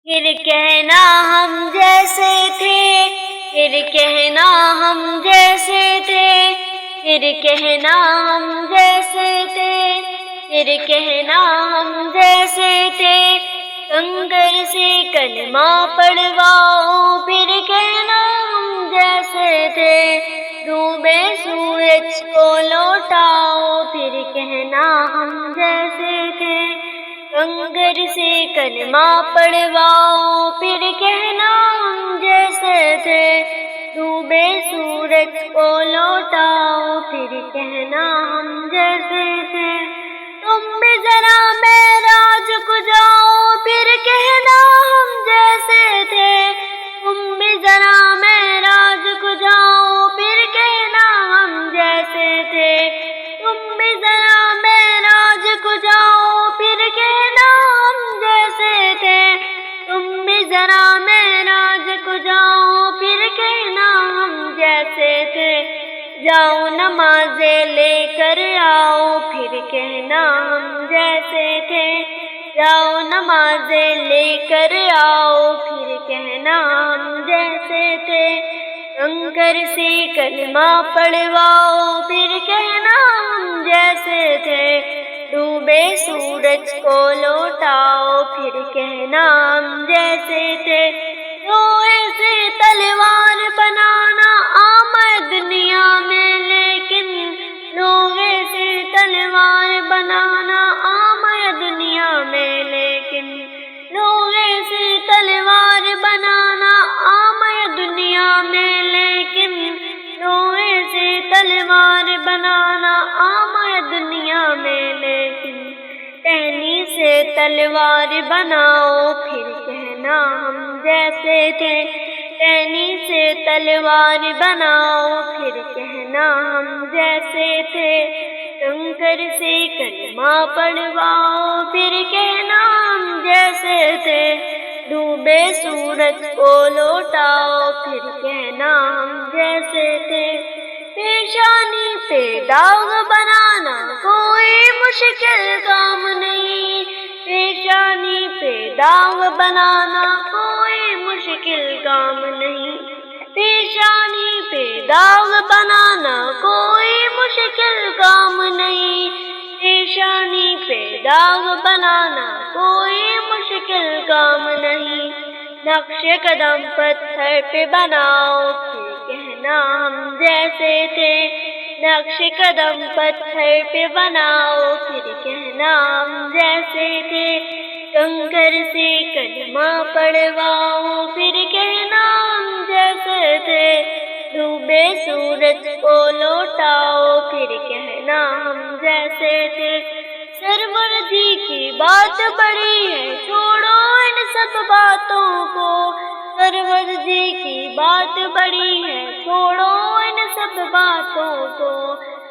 پھر کہنا ہم جیسے تھے، پھر کہنا ہم جیسے تھے، پھر کہنا ہم جیسے تھے، پھر کہنا ہم جیسے تھے، کنکر سے کلمہ پڑھواؤ، پھر کہنا ہم جیسے تھے، ڈوبے سورج کو لوٹاؤ، پھر کہنا ہم جیسے تھے، کنکر سے کلمہ پڑھواؤ، پھر کہنا ہم جیسے تھے، ڈوبے سورج کو لوٹاؤ، پھر کہنا ہم جیسے تھے، تم بھی ذرا معراج کو جاؤ، پھر کہنا ہم جیسے تھے، تم بھی ذرا معراج کو جاؤ، پھر کہنا ہم جیسے تھے، تم بھی ذرا معراج کو جاؤ، پھر کہنا ہم جیسے تھے، تم بھی ذرا معراج کو جاؤ، پھر کہنا ہم جیسے تھے، جاؤ نمازیں لے کر آؤ، پھر کہنا ہم جیسے تھے، جاؤ نمازیں لے کر آؤ، پھر کہنا ہم جیسے تھے، کنکر سے کلمہ پڑھواؤ، پھر کہنا ہم جیسے تھے، ڈوبے سورج کو لوٹاؤ، پھر کہنا ہم جیسے تھے، لوہے سے تلوار بنانا عام ہے دنیا میں، لیکن لوہے سے تلوار بنانا عام ہے دنیا میں، لیکن لوہے سے تلوار بنانا عام ہے دنیا میں، لیکن لوہے سے تلوار بنانا عام ہے دنیا میں، لیکن ٹہنی سے تلوار بناؤ، پھر کہنا ہم جیسے تھے، ٹہنی سے تلوار بناؤ، پھر کہنا ہم جیسے تھے، کنکر سے کلمہ پڑھواؤ، پھر کہنا ہم جیسے تھے، ڈوبے سورج کو لوٹاؤ، پھر کہنا ہم جیسے تھے، پیشانی پہ داغ بنانا کوئی مشکل کام نہیں، پیشانی پہ داغ بنانا کوئی مشکل کام نہیں، پیشانی پہ داغ بنانا کوئی مشکل کام نہیں، پیشانی پہ داغ بنانا کوئی مشکل کام نہیں، نقش قدم پتھر پہ بناؤ، پھر کہنا ہم جیسے تھے، نقش قدم پتھر پہ بناؤ، پھر کہنا ہم جیسے تھے، کنکر سے کلمہ پڑھواؤ، پھر کہنا ہم جیسے تھے، ڈوبے سورج کو لوٹاؤ، پھر کہنا ہم جیسے تھے، سرور جی کی بات بڑی ہے چھوڑو ان سب باتوں کو، سرور جی کی بات بڑی ہے چھوڑو ان سب باتوں کو،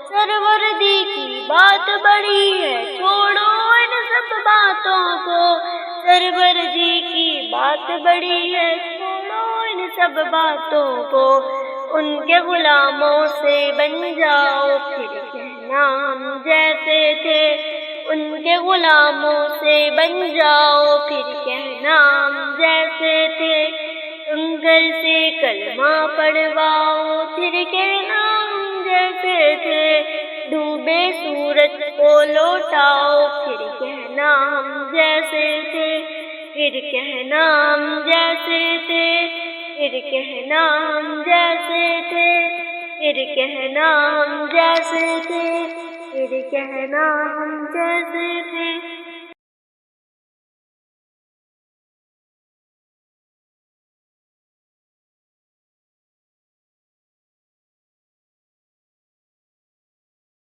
سرور جی کی بات بڑی ہے چھوڑو ان سب باتوں کو، سرور جی کی بات بڑی ہے چھوڑو ان سب باتوں کو، ان کے غلاموں سے بن جاؤ، پھر کہنا ہم جیسے تھے، ان کے غلاموں سے بن جاؤ، پھر کہنا ہم جیسے تھے، کنکر سے کلمہ پڑھواؤ، پھر کہنا ہم جیسے تھے، ڈوبے سورج کو لوٹاؤ، پھر کہنا ہم جیسے تھے، پھر کہنا ہم جیسے تھے، پھر کہنا ہم جیسے تھے، پھر کہنا ہم جیسے تھے، پھر کہنا ہم جیسے